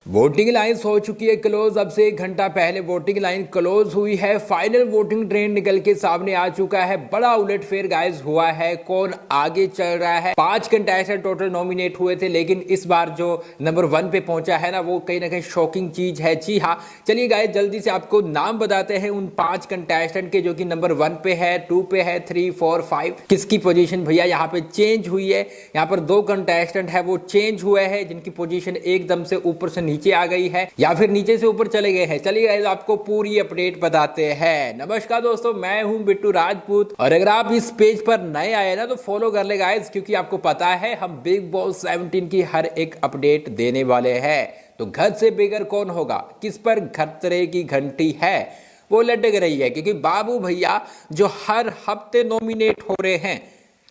Voting lines हो चुकी है क्लोज। अब से 1 घंटा पहले वोटिंग लाइन क्लोज हुई है। फाइनल वोटिंग ट्रेंड निकल के सामने आ चुका है। बड़ा उलटफेर गाइस हुआ है। कौन आगे चल रहा है? 5 कंटेस्टेंट टोटल नॉमिनेट हुए थे, लेकिन इस बार जो नंबर 1 पे पहुंचा है ना, वो कहीं ना कहीं शॉकिंग चीज है। जी हाँ, चलिए गाइस जल्दी से आपको नाम बताते हैं उन 5 कंटेस्टेंट के जो कि नंबर 1 पे है, 2 पे है, 3, 4, 5। किसकी पोजीशन भैया यहाँ पे चेंज हुई है? यहाँ पर 2 कंटेस्टेंट है वो चेंज हुए हैं, जिनकी पोजीशन एकदम से ऊपर से नीचे आ गई है या फिर नीचे से ऊपर चले गए हैं। चलिए गाइस आपको पूरी अपडेट बताते हैं। नमस्कार दोस्तों, मैं हूं बिट्टू राजपूत और अगर आप इस पेज पर नए आए ना तो फॉलो कर ले गाइस, क्योंकि आपको पता है हम बिग बॉस 17 की हर एक अपडेट देने वाले हैं। तो घर से बिगर कौन होगा, किस पर खतरे की घंटी है वो लटक रही है, क्योंकि बाबू भैया जो हर हफ्ते नॉमिनेट हो रहे हैं,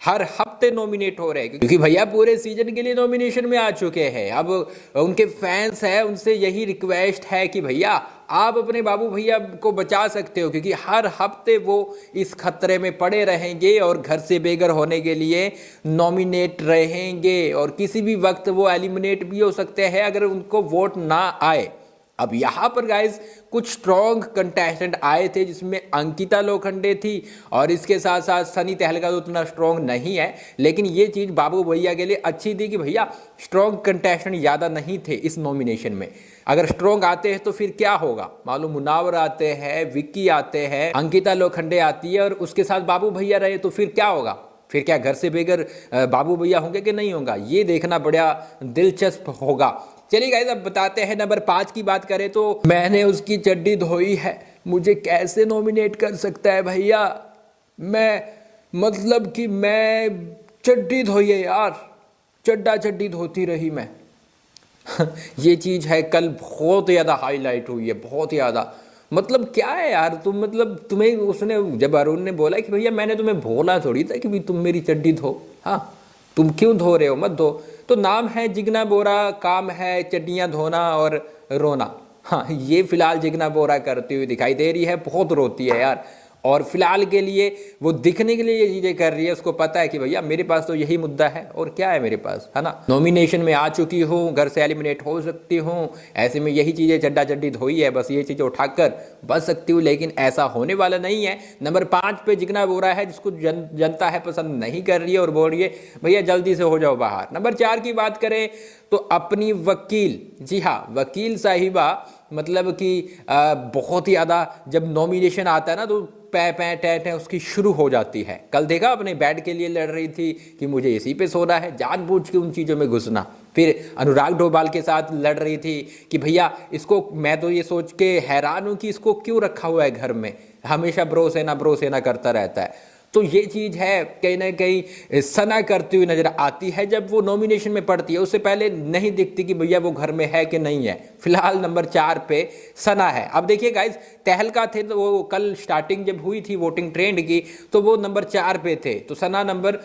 हर हफ्ते नॉमिनेट हो रहे हैं, क्योंकि भैया पूरे सीजन के लिए नॉमिनेशन में आ चुके हैं। अब उनके फैंस हैं, उनसे यही रिक्वेस्ट है कि भैया आप अपने बाबू भैया को बचा सकते हो, क्योंकि हर हफ्ते वो इस खतरे में पड़े रहेंगे और घर से बेघर होने के लिए नॉमिनेट रहेंगे और किसी भी वक्त वो एलिमिनेट भी हो सकते हैं अगर उनको वोट ना आए। अब यहाँ पर गाइस कुछ स्ट्रॉन्ग कंटेस्टेंट आए थे, जिसमें अंकिता लोखंडे थी और इसके साथ साथ सनी तहलका तो उतना स्ट्रॉन्ग नहीं है, लेकिन ये चीज़ बाबू भैया के लिए अच्छी थी कि भैया स्ट्रॉन्ग कंटेस्टेंट ज़्यादा नहीं थे इस नॉमिनेशन में। अगर स्ट्रॉन्ग आते हैं तो फिर क्या होगा मालूम, मुनावर आते हैं, विक्की आते हैं, अंकिता लोखंडे आती है और उसके साथ बाबू भैया रहे तो फिर क्या होगा? फिर क्या घर से बेघर बाबू भैया होंगे कि नहीं होगा? ये देखना बड़ा दिलचस्प होगा। चलिए गाइस अब बताते हैं। नंबर 5 की बात करें तो मैंने उसकी चड्डी धोई है, मुझे कैसे नॉमिनेट कर सकता है भैया? मैं मतलब कि मैं चड्डी धोई है यार, चड्डी धोती रही मैं। ये चीज़ है, कल बहुत ज़्यादा हाईलाइट हुई है, बहुत ज़्यादा। मतलब क्या है यार तुम, मतलब तुम्हें उसने जब अरुण ने बोला कि भैया मैंने तुम्हें बोला थोड़ी था कि भी तुम मेरी चड्डी धो, हाँ तुम क्यों धो रहे हो, मत धो। तो नाम है जिगना बोरा, काम है चड्डियाँ धोना और रोना। हाँ ये फिलहाल जिगना बोरा करती हुई दिखाई दे रही है, बहुत रोती है यार। और फिलहाल के लिए वो दिखने के लिए ये चीज़ें कर रही है। उसको पता है कि भैया मेरे पास तो यही मुद्दा है और क्या है मेरे पास, है ना? नॉमिनेशन में आ चुकी हूँ, घर से एलिमिनेट हो सकती हूँ, ऐसे में यही चीज़ें चड्डी धोई है, बस ये चीज़ें उठाकर बच सकती हूँ, लेकिन ऐसा होने वाला नहीं है। नंबर 5 पे जिगना बोरा है, जिसको जनता है पसंद नहीं कर रही है और बोल रही है भैया जल्दी से हो जाओ बाहर। नंबर 4 की बात करें तो अपनी वकील, जी हाँ वकील साहिबा, मतलब कि बहुत ही ज़्यादा जब नॉमिनेशन आता है ना तो पै पै टै टै उसकी शुरू हो जाती है। कल देखा अपने बेड के लिए लड़ रही थी कि मुझे इसी पे सोना है, जानबूझ के उन चीज़ों में घुसना। फिर अनुराग डोभाल के साथ लड़ रही थी कि भैया इसको, मैं तो ये सोच के हैरान हूँ कि इसको क्यों रखा हुआ है घर में, हमेशा ब्रो सेना करता रहता है। तो ये चीज़ है कहीं ना कहीं सना करती हुई नजर आती है जब वो नॉमिनेशन में पड़ती है। उससे पहले नहीं दिखती कि भैया वो घर में है कि नहीं है। फिलहाल नंबर 4 पे सना है। अब देखिए गाइस, तहलका थे तो वो कल स्टार्टिंग जब हुई थी वोटिंग ट्रेंड की तो वो नंबर 4 पे थे, तो सना नंबर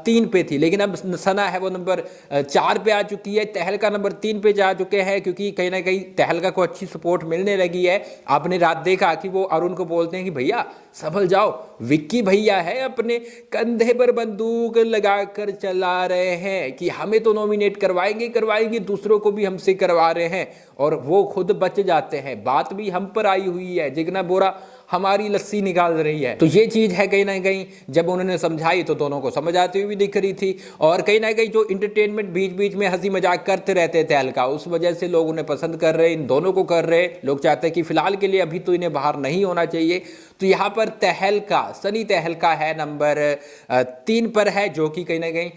3 पे थी, लेकिन अब सना है वो नंबर 4 पे आ चुकी है, तहलका नंबर 3 पे जा चुके हैं, क्योंकि कहीं ना कहीं तहलका को अच्छी सपोर्ट मिलने लगी है। आपने रात देखा कि वो अरुण को बोलते हैं कि भैया संभल जाओ, विक्की भैया है अपने कंधे पर बंदूक लगाकर चला रहे हैं कि हमें तो नॉमिनेट करवाएंगे, दूसरों को भी हमसे करवा रहे हैं और वो खुद बच जाते हैं। बात भी हम पर आई हुई है, जिगना बोरा हमारी लस्सी निकाल रही है। तो ये चीज़ है कहीं ना कहीं जब उन्होंने समझाई तो दोनों को समझ आती हुई भी दिख रही थी। और कहीं ना कहीं जो इंटरटेनमेंट बीच बीच में हंसी मजाक करते रहते थे हल्का, उस वजह से लोग उन्हें पसंद कर रहे, इन दोनों को कर रहे। लोग चाहते हैं कि फिलहाल के लिए अभी तो इन्हें बाहर नहीं होना चाहिए। तो यहाँ पर तहलका, सनी तहलका है नंबर 3 पर है, जो कि कहीं ना कहीं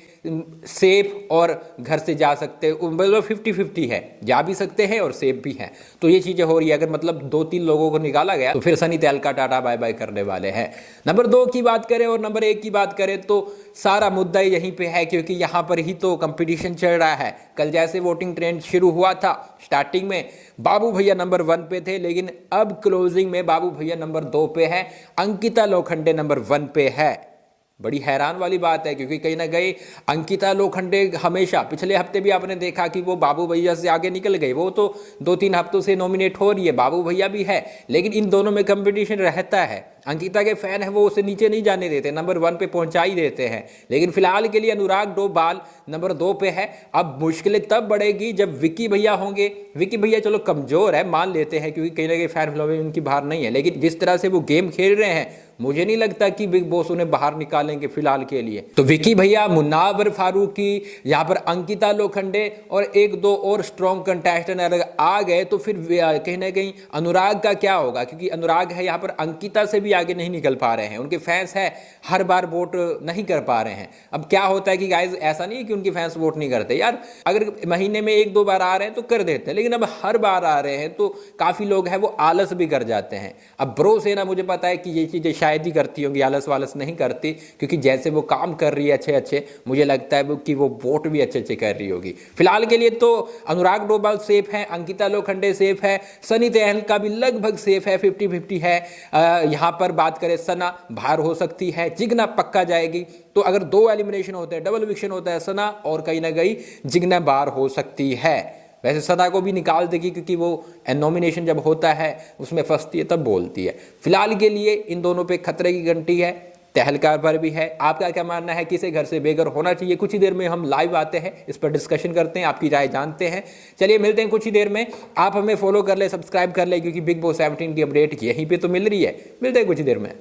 सेफ और घर से जा सकते, मतलब 50-50 है, जा भी सकते हैं और सेफ भी हैं। तो ये चीज़ें हो रही है। अगर मतलब 2-3 लोगों को निकाला गया तो फिर सनी तहलका टाटा बाय बाय करने वाले हैं। नंबर 2 की बात करें और नंबर 1 की बात करें तो सारा मुद्दा यहीं पे है, क्योंकि यहाँ पर ही तो कंपटीशन चल रहा है। कल जैसे वोटिंग ट्रेंड शुरू हुआ था, स्टार्टिंग में बाबू भैया नंबर 1 पे थे, लेकिन अब क्लोजिंग में बाबू भैया नंबर 2 पे है, अंकिता लोखंडे नंबर 1 पे है। बड़ी हैरान वाली बात है, क्योंकि कहीं ना कहीं अंकिता लोखंडे हमेशा, पिछले हफ्ते भी आपने देखा कि वो बाबू भैया से आगे निकल गई, वो तो 2-3 हफ्तों से नॉमिनेट हो रही है, बाबू भैया भी है, लेकिन इन दोनों में कंपटीशन रहता है। अंकिता के फैन है वो उसे नीचे नहीं जाने देते, नंबर 1 पे पहुंचा ही देते हैं। लेकिन फिलहाल के लिए अनुराग डोभाल नंबर 2 पे है। अब मुश्किलें तब बढ़ेगी जब विक्की भैया होंगे। विक्की भैया चलो कमजोर है मान लेते हैं, क्योंकि कहीं ना कहीं फैन फॉलोइंग उनकी बाहर नहीं है, लेकिन जिस तरह से वो गेम खेल रहे हैं मुझे नहीं लगता कि बिग बॉस उन्हें बाहर निकालेंगे फिलहाल के लिए। तो विक्की भैया, मुन्नावर फारूकी, यहाँ पर अंकिता लोखंडे और एक दो और स्ट्रॉन्ग कंटेस्टेंट अगर आ गए तो फिर कहीं ना कहीं अनुराग का क्या होगा, क्योंकि अनुराग है यहाँ पर अंकिता से भी आगे नहीं निकल पा रहे हैं। उनके फैंस है हर बार वोट नहीं कर पा रहे हैं। अब क्या होता है कि गाइज ऐसा नहीं है कि उनके फैंस वोट नहीं करते यार, अगर महीने में 1-2 बार आ रहे हैं तो कर देते हैं, लेकिन अब हर बार आ रहे हैं तो काफी लोग हैं वो आलस भी कर जाते हैं। अब ब्रो सेना मुझे पता है कि ये चीजें शायद ही करती होंगी, आलस वालस नहीं करती, क्योंकि जैसे वो काम कर रही है अच्छे अच्छे, मुझे लगता है कि वो वोट भी अच्छे अच्छे कर रही होगी। फिलहाल के लिए तो अनुराग डोभाल सेफ है, अंकिता लोखंडे सेफ है, सनी देओल का भी लगभग सेफ है, 50-50 है। यहां पर बात करें सना बाहर हो सकती है, जिग्ना पक्का जाएगी। तो अगर 2 एलिमिनेशन होते हैं, डबल विक्शन होता है सना और कहीं ना कहीं जिग्ना बाहर हो सकती है। वैसे सदा को भी निकाल देगी, क्योंकि वो नॉमिनेशन जब होता है उसमें फंसती है तब बोलती है। फिलहाल के लिए इन दोनों पे खतरे की घंटी है, तहलका पर भी है। आपका क्या मानना है, किसे घर से बेघर होना चाहिए? कुछ ही देर में हम लाइव आते हैं, इस पर डिस्कशन करते हैं, आपकी राय जानते हैं। चलिए मिलते हैं कुछ ही देर में। आप हमें फॉलो कर ले, सब्सक्राइब कर ले, क्योंकि बिग बॉस 17 की अपडेट यहीं पे तो मिल रही है। मिलते हैं कुछ ही देर में।